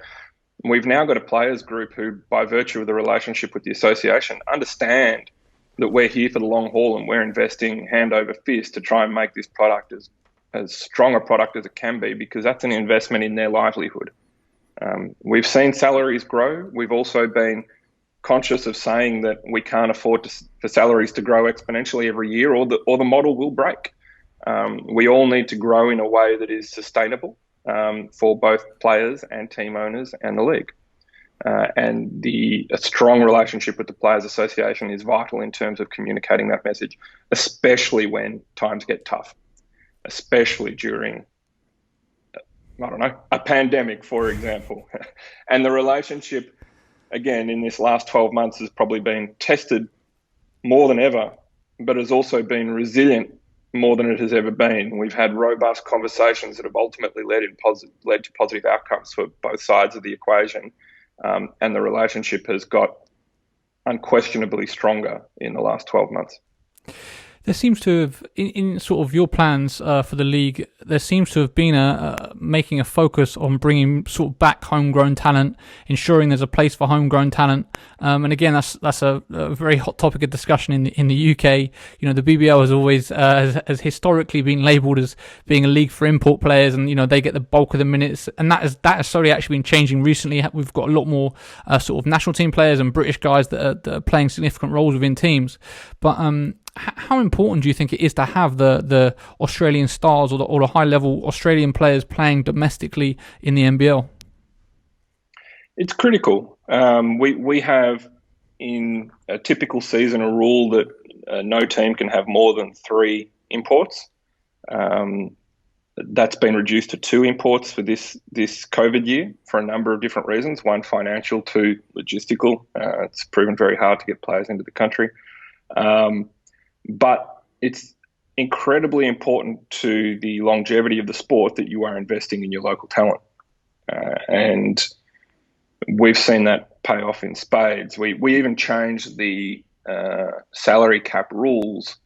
we've now got a players group who, by virtue of the relationship with the association, understand that we're here for the long haul and we're investing hand over fist to try and make this product as strong a product as it can be, because that's an investment in their livelihood. We've seen salaries grow. We've also been conscious of saying that we can't afford for salaries to grow exponentially every year, or the model will break. We all need to grow in a way that is sustainable for both players and team owners and the league. And a strong relationship with the Players Association is vital in terms of communicating that message, especially when times get tough, especially during, a pandemic, for example. And the relationship, again, in this last 12 months has probably been tested more than ever, but has also been resilient more than it has ever been. We've had robust conversations that have ultimately led to positive outcomes for both sides of the equation, and the relationship has got unquestionably stronger in the last 12 months. There seems to have, in sort of your plans for the league, there seems to have been making a focus on bringing sort of back homegrown talent, ensuring there's a place for homegrown talent. And again, that's a very hot topic of discussion in the UK. You know, the BBL has always has historically been labelled as being a league for import players, and they get the bulk of the minutes. And that has slowly actually been changing recently. We've got a lot more sort of national team players and British guys that are playing significant roles within teams. But how important do you think it is to have the Australian stars or the high-level Australian players playing domestically in the NBL? It's critical. We have, in a typical season, a rule that no team can have more than 3 imports. That's been reduced to 2 imports for this COVID year for a number of different reasons. 1, financial, 2, logistical. It's proven very hard to get players into the country. But it's incredibly important to the longevity of the sport that you are investing in your local talent. And we've seen that pay off in spades. We even changed the salary cap rules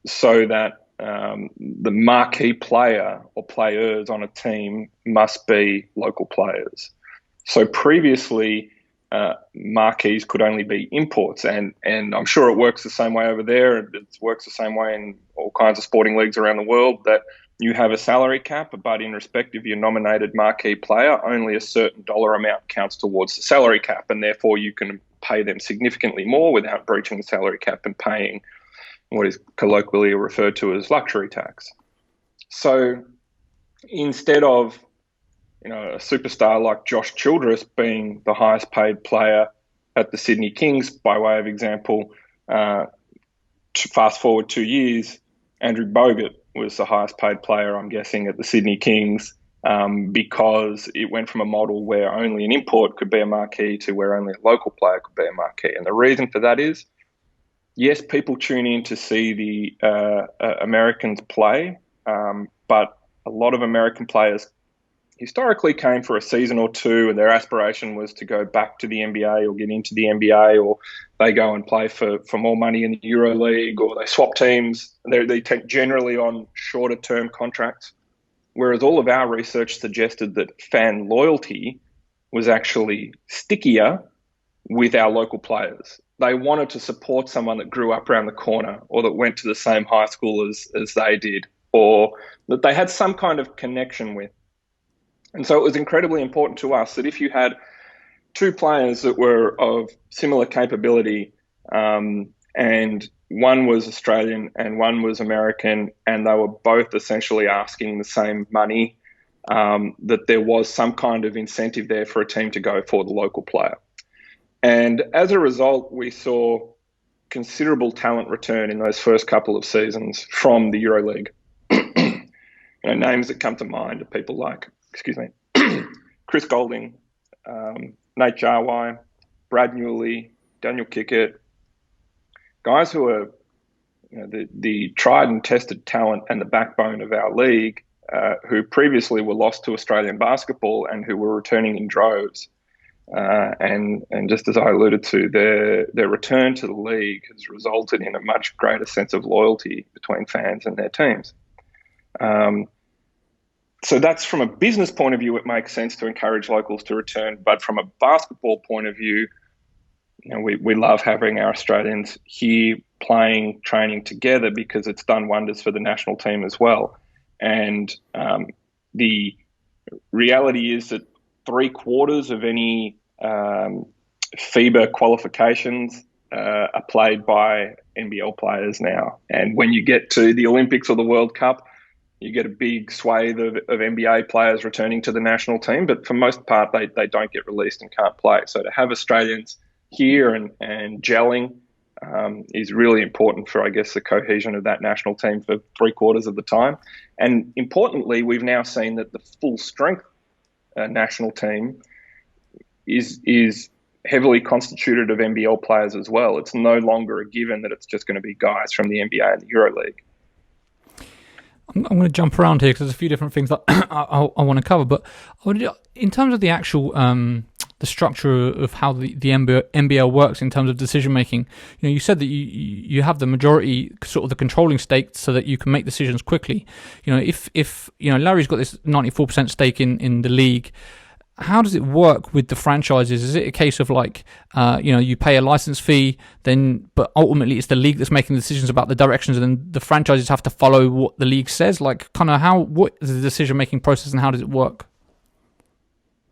so that the marquee player or players on a team must be local players. So previously, marquees could only be imports, and I'm sure it works the same way over there. It works the same way in all kinds of sporting leagues around the world, that you have a salary cap, but in respect of your nominated marquee player, only a certain dollar amount counts towards the salary cap, and therefore you can pay them significantly more without breaching the salary cap and paying what is colloquially referred to as luxury tax. So instead of a superstar like Josh Childress being the highest paid player at the Sydney Kings, by way of example, fast forward 2 years, Andrew Bogut was the highest paid player, I'm guessing, at the Sydney Kings, because it went from a model where only an import could be a marquee to where only a local player could be a marquee. And the reason for that is, yes, people tune in to see the Americans play, but a lot of American players historically came for a season or two, and their aspiration was to go back to the NBA or get into the NBA, or they go and play for more money in the EuroLeague, or they swap teams. They take generally on shorter term contracts, whereas all of our research suggested that fan loyalty was actually stickier with our local players. They wanted to support someone that grew up around the corner, or that went to the same high school as they did, or that they had some kind of connection with. And so it was incredibly important to us that if you had two players that were of similar capability, and one was Australian and one was American, and they were both essentially asking the same money, that there was some kind of incentive there for a team to go for the local player. And as a result, we saw considerable talent return in those first couple of seasons from the EuroLeague. Names that come to mind are people like, Chris Golding, Nate Jarwai, Brad Newley, Daniel Kickett, guys who are the tried and tested talent and the backbone of our league, who previously were lost to Australian basketball and who were returning in droves. And just as I alluded to, their return to the league has resulted in a much greater sense of loyalty between fans and their teams. So that's, from a business point of view, it makes sense to encourage locals to return. But from a basketball point of view, we love having our Australians here playing, training together, because it's done wonders for the national team as well. And the reality is that 3/4 of any FIBA qualifications are played by NBL players now. And when you get to the Olympics or the World Cup, you get a big swathe of NBA players returning to the national team, but for most part, they don't get released and can't play. So to have Australians here and gelling is really important for, I guess, the cohesion of that national team for 3/4 of the time. And importantly, we've now seen that the full strength national team is heavily constituted of NBL players as well. It's no longer a given that it's just going to be guys from the NBA and the EuroLeague. I'm going to jump around here because there's a few different things that I want to cover. But in terms of the actual the structure of how the NBL works in terms of decision making, you said that you have the majority, sort of the controlling stake, so that you can make decisions quickly. If Larry's got this 94% stake in the league, how does it work with the franchises? Is it a case of you pay a license fee, but ultimately it's the league that's making decisions about the directions, and then the franchises have to follow what the league says? What is the decision-making process, and how does it work?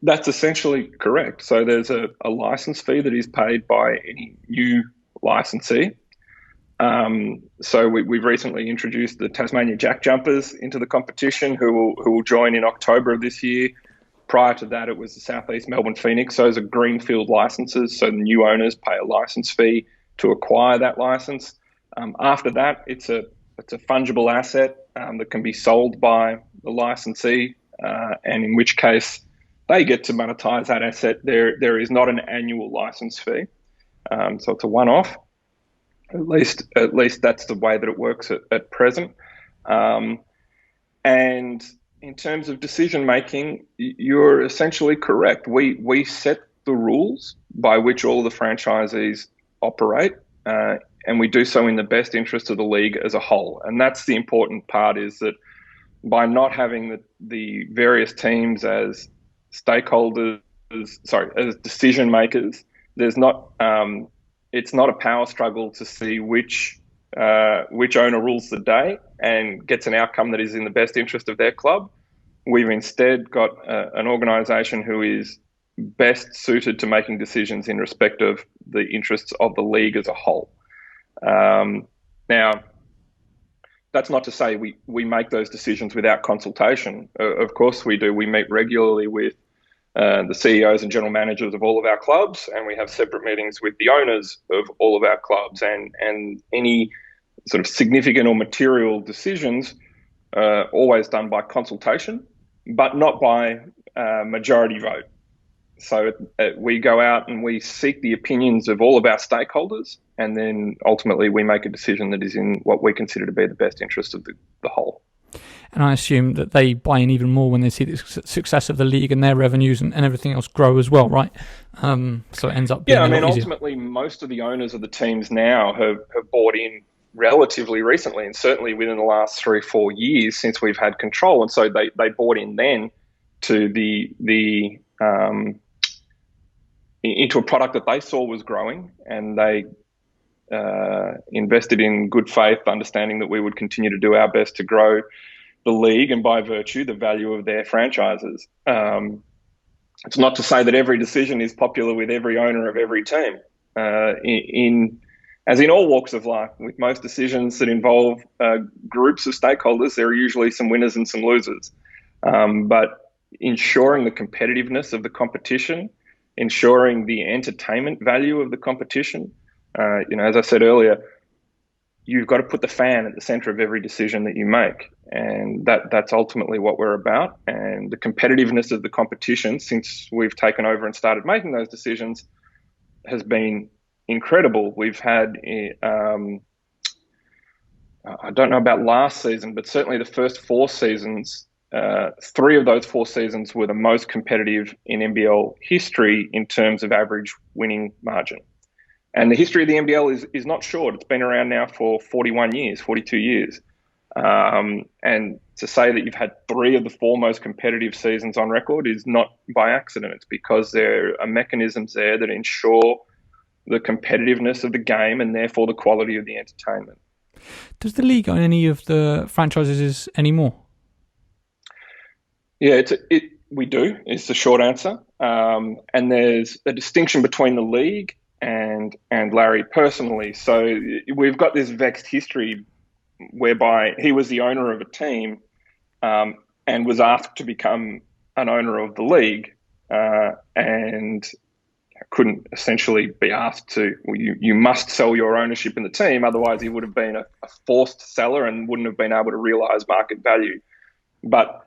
That's essentially correct. So there's a license fee that is paid by any new licensee. So we've recently introduced the Tasmania Jack Jumpers into the competition, who will join in October of this year. Prior to that, it was the Southeast Melbourne Phoenix. Those are greenfield licenses, so the new owners pay a license fee to acquire that license. After that, it's a fungible asset that can be sold by the licensee, and in which case they get to monetize that asset. There is not an annual license fee, so it's a one-off. At least that's the way that it works at present. And in terms of decision making, you're essentially correct. We set the rules by which all of the franchisees operate, and we do so in the best interest of the league as a whole. And that's the important part, is that by not having the various teams as stakeholders, as decision makers, it's not a power struggle to see which owner rules the day and gets an outcome that is in the best interest of their club. We've instead got an organisation who is best suited to making decisions in respect of the interests of the league as a whole. Now, that's not to say we make those decisions without consultation. Of course we do. We meet regularly with the CEOs and general managers of all of our clubs, and we have separate meetings with the owners of all of our clubs, and any sort of significant or material decisions always done by consultation, but not by majority vote. So we go out and we seek the opinions of all of our stakeholders, and then ultimately we make a decision that is in what we consider to be the best interest of the whole. And I assume that they buy in even more when they see the success of the league and their revenues and everything else grow as well, right? So it ends up being ultimately, most of the owners of the teams now have bought in relatively recently, and certainly within the last 3 or 4 years since we've had control. And so they bought in then to into a product that they saw was growing, and they invested in good faith, understanding that we would continue to do our best to grow the league and, by virtue, the value of their franchises. It's not to say that every decision is popular with every owner of every team. As in all walks of life, with most decisions that involve groups of stakeholders, there are usually some winners and some losers. But ensuring the competitiveness of the competition, ensuring the entertainment value of the competition, as I said earlier, you've got to put the fan at the center of every decision that you make. And that's ultimately what we're about. And the competitiveness of the competition since we've taken over and started making those decisions has been incredible. We've had, I don't know about last season, but certainly the first 4 seasons, 3 of those 4 seasons were the most competitive in NBL history in terms of average winning margin. And the history of the NBL is not short. It's been around now for 41 years, 42 years. And to say that you've had 3 of the 4 most competitive seasons on record is not by accident. It's because there are mechanisms there that ensure the competitiveness of the game and therefore the quality of the entertainment. Does the league own any of the franchises anymore? Yeah, we do. It's the short answer. And there's a distinction between the league and Larry personally. So we've got this vexed history whereby he was the owner of a team and was asked to become an owner of the league and couldn't essentially be asked to, well, you must sell your ownership in the team, otherwise he would have been a forced seller and wouldn't have been able to realise market value. But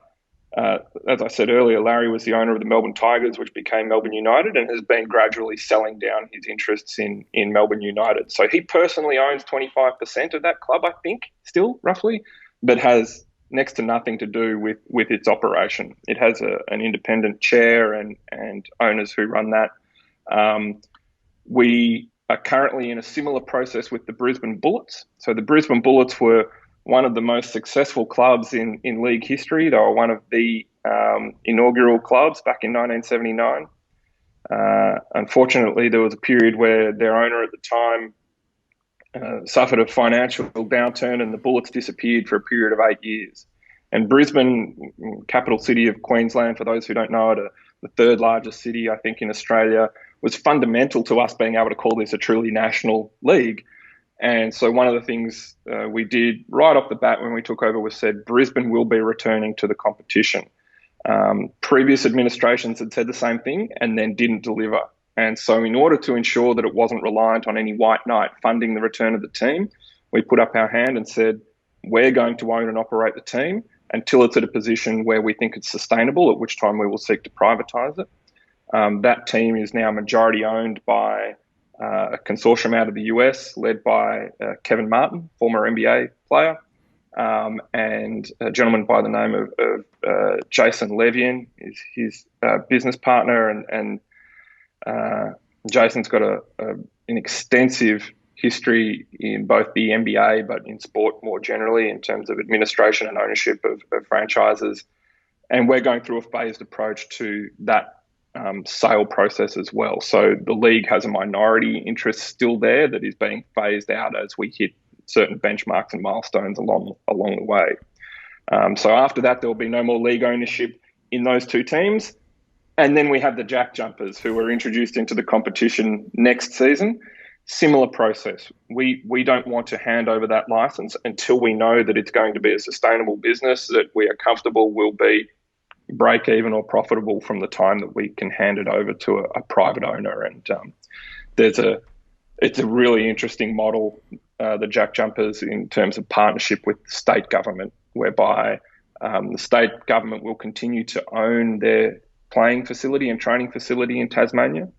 as I said earlier, Larry was the owner of the Melbourne Tigers, which became Melbourne United, and has been gradually selling down his interests in Melbourne United. So he personally owns 25% of that club, I think, still roughly, but has next to nothing to do with its operation. It has an independent chair and owners who run that. We are currently in a similar process with the Brisbane Bullets. So the Brisbane Bullets were one of the most successful clubs in league history. They were one of the inaugural clubs back in 1979. Unfortunately, there was a period where their owner at the time suffered a financial downturn and the Bullets disappeared for a period of 8 years. And Brisbane, capital city of Queensland, for those who don't know it, the 3rd largest city, I think, in Australia, was fundamental to us being able to call this a truly national league. And so one of the things we did right off the bat when we took over was said Brisbane will be returning to the competition. Previous administrations had said the same thing and then didn't deliver. And so in order to ensure that it wasn't reliant on any white knight funding the return of the team, we put up our hand and said, we're going to own and operate the team until it's at a position where we think it's sustainable, at which time we will seek to privatise it. That team is now majority owned by a consortium out of the US led by Kevin Martin, former NBA player, and a gentleman by the name of Jason Levian is his business partner. And Jason's got an extensive history in both the NBA, but in sport more generally in terms of administration and ownership of franchises. And we're going through a phased approach to that sale process as well. So the league has a minority interest still there that is being phased out as we hit certain benchmarks and milestones along the way. So after that, there will be no more league ownership in those 2 teams. And then we have the Jack Jumpers, who were introduced into the competition next season. Similar process. We don't want to hand over that license until we know that it's going to be a sustainable business, that we are comfortable will be break even or profitable from the time that we can hand it over to a private owner. And it's a really interesting model, the Jack Jumpers, in terms of partnership with the state government, whereby the state government will continue to own their playing facility and training facility in Tasmania,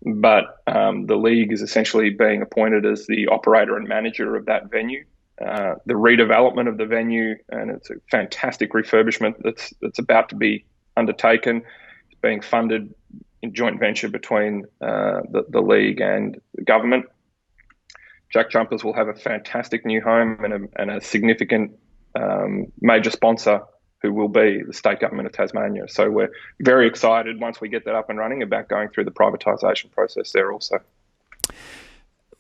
but the league is essentially being appointed as the operator and manager of that venue the redevelopment of the venue, and it's a fantastic refurbishment that's about to be undertaken. It's being funded in joint venture between the league and the government. Jack Jumpers will have a fantastic new home and a significant major sponsor who will be the state government of Tasmania. So we're very excited once we get that up and running about going through the privatisation process there also.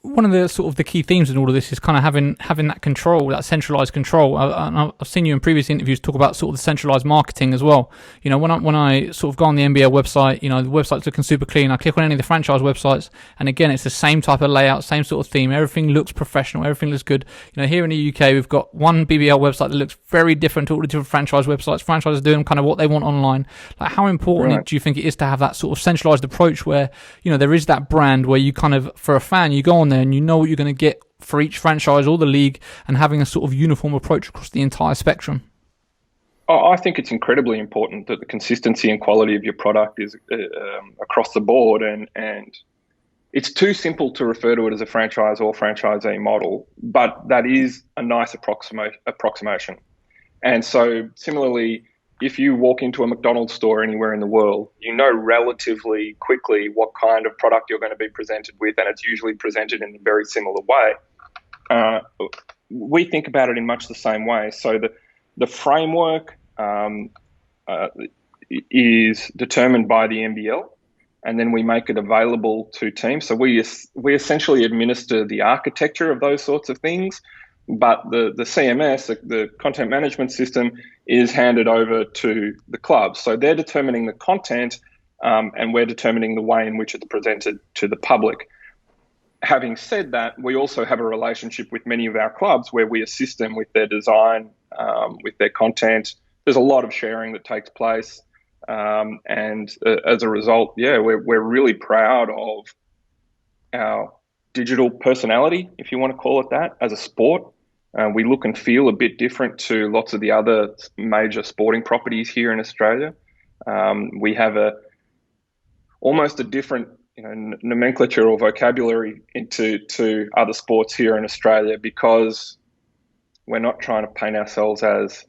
One of the sort of the key themes in all of this is kind of having that control, that centralised control. I've seen you in previous interviews talk about sort of the centralised marketing as well. You know, when I sort of go on the NBL website, you know, the website's looking super clean. I click on any of the franchise websites, and again, it's the same type of layout, same sort of theme. Everything looks professional. Everything looks good. You know, here in the UK, we've got one BBL website that looks very different to all the different franchise websites. Franchises doing kind of what they want online. Like, how important do you think it is to have that sort of centralised approach where, you know, there is that brand where you kind of, for a fan, you go on there and you know what you're going to get for each franchise or the league, and having a sort of uniform approach across the entire spectrum? I think it's incredibly important that the consistency and quality of your product is across the board, and it's too simple to refer to it as a franchise or franchisee model, but that is a nice approximation. And so similarly, if you walk into a McDonald's store anywhere in the world, you know relatively quickly what kind of product you're going to be presented with, and it's usually presented in a very similar way. We think about it in much the same way. So the framework is determined by the NBL, and then we make it available to teams. So we essentially administer the architecture of those sorts of things, but the CMS, the content management system, is handed over to the clubs. So they're determining the content, and we're determining the way in which it's presented to the public. Having said that, we also have a relationship with many of our clubs where we assist them with their design, with their content. There's a lot of sharing that takes place. And as a result, we're really proud of our digital personality, if you want to call it that, as a sport. We look and feel a bit different to lots of the other major sporting properties here in Australia. We have almost a different nomenclature or vocabulary to other sports here in Australia, because we're not trying to paint ourselves as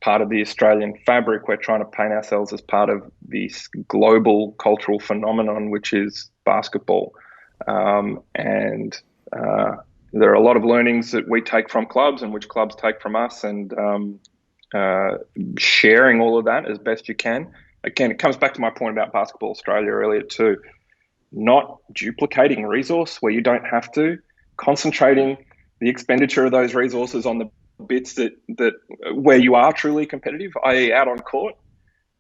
part of the Australian fabric. We're trying to paint ourselves as part of this global cultural phenomenon, which is basketball. There are a lot of learnings that we take from clubs and which clubs take from us, and sharing all of that as best you can. Again, it comes back to my point about Basketball Australia earlier too. Not duplicating resource where you don't have to, concentrating the expenditure of those resources on the bits that where you are truly competitive, i.e. out on court,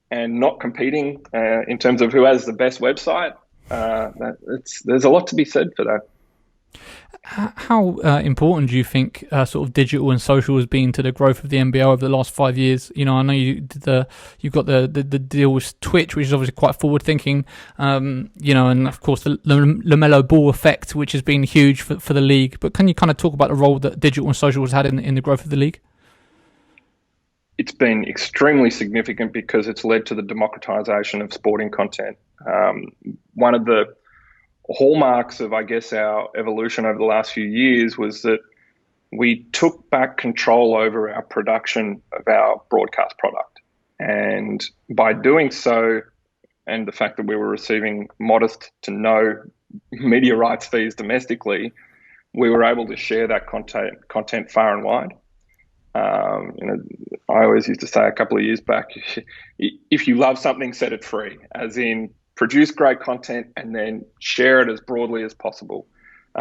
and not competing in terms of who has the best website. There's a lot to be said for that. How important do you think sort of digital and social has been to the growth of the NBL over the last 5 years? You know, I know you've got the deal with Twitch, which is obviously quite forward thinking. You know, and of course the LaMelo Ball effect, which has been huge for the league. But can you kind of talk about the role that digital and social has had in the growth of the league? It's been extremely significant because it's led to the democratization of sporting content. One of the hallmarks of, I guess, our evolution over the last few years was that we took back control over our production of our broadcast product. And by doing so, and the fact that we were receiving modest to no media rights fees domestically, we were able to share that content far and wide. I always used to say a couple of years back, if you love something, set it free, as in produce great content and then share it as broadly as possible.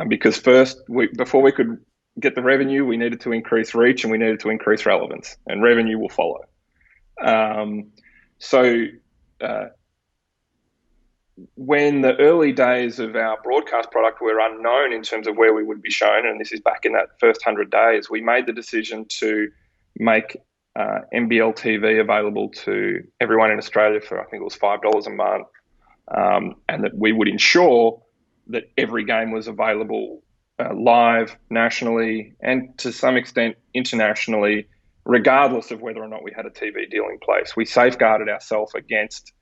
Because first, before we could get the revenue, we needed to increase reach and we needed to increase relevance, and revenue will follow. When the early days of our broadcast product were unknown in terms of where we would be shown, and this is back in that first 100 days, we made the decision to make NBL TV available to everyone in Australia for, I think it was $5 a month, and that we would ensure that every game was available live nationally and to some extent internationally, regardless of whether or not we had a TV deal in place. We safeguarded ourselves against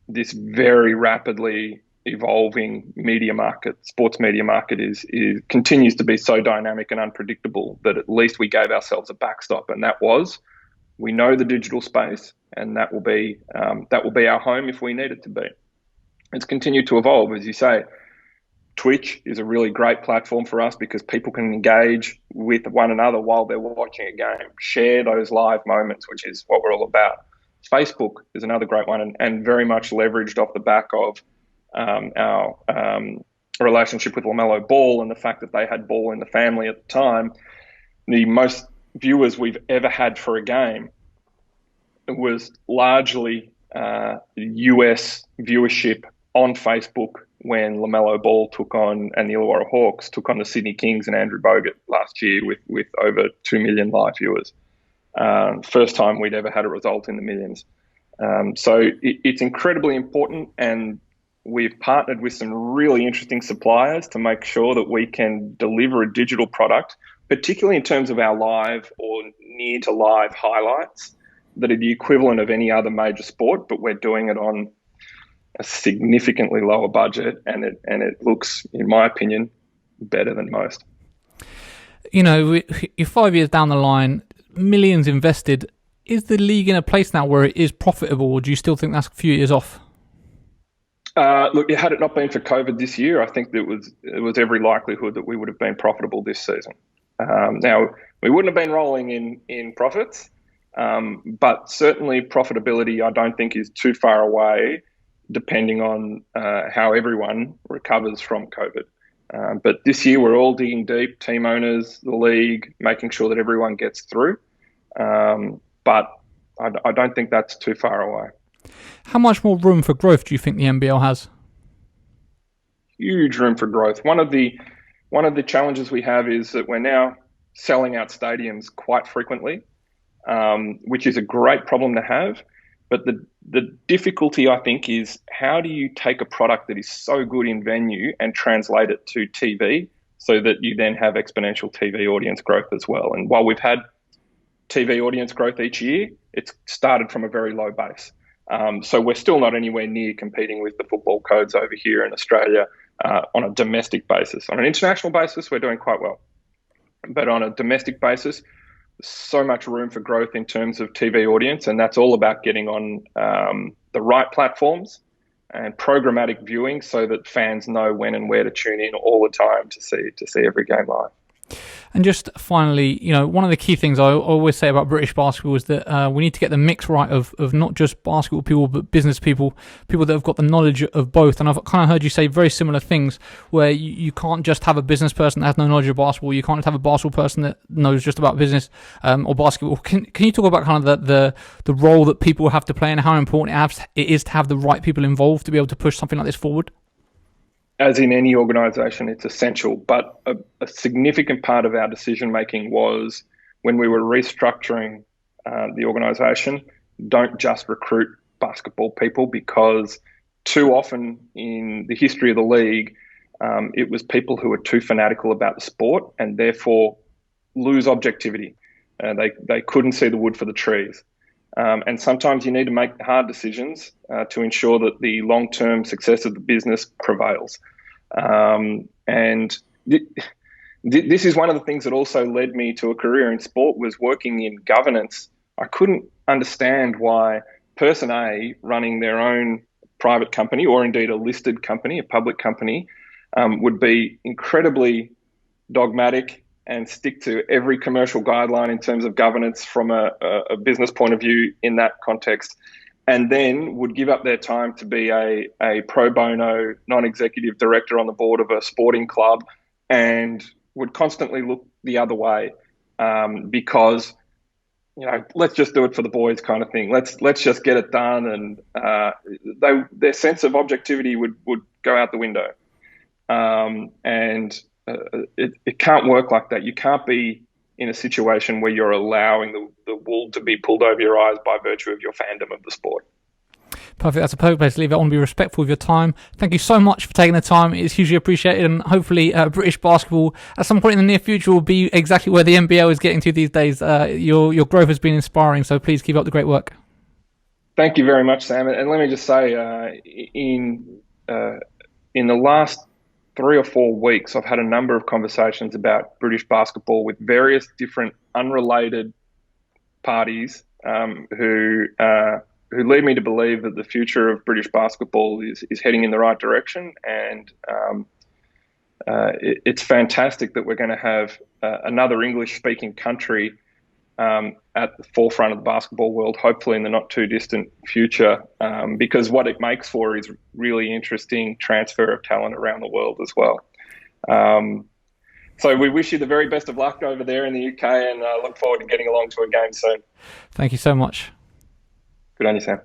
this very rapidly evolving media market, sports media market is continues to be so dynamic and unpredictable that at least we gave ourselves a backstop, and that was, we know the digital space, and that will be our home if we need it to be. It's continued to evolve, as you say. Twitch is a really great platform for us because people can engage with one another while they're watching a game, share those live moments, which is what we're all about. Facebook is another great one, and very much leveraged off the back of our relationship with LaMelo Ball and the fact that they had Ball in the family at the time. The most viewers we've ever had for a game was largely US viewership on Facebook when LaMelo Ball and the Illawarra Hawks took on the Sydney Kings and Andrew Bogut last year with over 2 million live viewers. First time we'd ever had a result in the millions. So it's incredibly important, and we've partnered with some really interesting suppliers to make sure that we can deliver a digital product, particularly in terms of our live or near to live highlights, that are the equivalent of any other major sport, but we're doing it on a significantly lower budget, and it looks, in my opinion, better than most. You know, you're 5 years down the line, millions invested. Is the league in a place now where it is profitable, or do you still think that's a few years off? Look, had it not been for COVID this year, I think it was every likelihood that we would have been profitable this season. Now, we wouldn't have been rolling in profits, but certainly profitability I don't think is too far away, depending on how everyone recovers from COVID. But this year we're all digging deep, team owners, the league, making sure that everyone gets through. But I don't think that's too far away. How much more room for growth do you think the NBL has? Huge room for growth. One of the challenges we have is that we're now selling out stadiums quite frequently, which is a great problem to have. But the difficulty, I think, is how do you take a product that is so good in venue and translate it to TV so that you then have exponential TV audience growth as well. And while we've had TV audience growth each year, it's started from a very low base. So we're still not anywhere near competing with the football codes over here in Australia on a domestic basis. On an international basis, we're doing quite well. But on a domestic basis, so much room for growth in terms of TV audience, and that's all about getting on the right platforms and programmatic viewing so that fans know when and where to tune in all the time to see every game live. And just finally, you know, one of the key things I always say about British basketball is that we need to get the mix right of not just basketball people, but business people that have got the knowledge of both. And I've kind of heard you say very similar things where you can't just have a business person that has no knowledge of basketball. You can't have a basketball person that knows just about business or basketball. Can you talk about kind of the role that people have to play and how important it is to have the right people involved to be able to push something like this forward? As in any organisation, it's essential, but a significant part of our decision-making was when we were restructuring the organisation, don't just recruit basketball people, because too often in the history of the league, it was people who were too fanatical about the sport and therefore lose objectivity. They couldn't see the wood for the trees. And sometimes you need to make hard decisions to ensure that the long-term success of the business prevails. This is one of the things that also led me to a career in sport, was working in governance. I couldn't understand why person A running their own private company, or indeed a listed company, a public company, would be incredibly dogmatic and stick to every commercial guideline in terms of governance from a business point of view in that context, and then would give up their time to be a pro bono non-executive director on the board of a sporting club, and would constantly look the other way because, you know, let's just do it for the boys kind of thing. Let's just get it done, and their sense of objectivity would go out the window, It can't work like that. You can't be in a situation where you're allowing the wool to be pulled over your eyes by virtue of your fandom of the sport. Perfect. That's a perfect place to leave it. I want to be respectful of your time. Thank you so much for taking the time. It's hugely appreciated, and hopefully British basketball at some point in the near future will be exactly where the NBL is getting to these days. Your growth has been inspiring, so please keep up the great work. Thank you very much, Sam. And let me just say, in the last 3 or 4 weeks, I've had a number of conversations about British basketball with various different unrelated parties who lead me to believe that the future of British basketball is heading in the right direction. And it's fantastic that we're going to have another English-speaking country at the forefront of the basketball world, hopefully in the not too distant future, because what it makes for is really interesting transfer of talent around the world as well. So we wish you the very best of luck over there in the UK, and look forward to getting along to a game soon. Thank you so much. Good on you, Sam.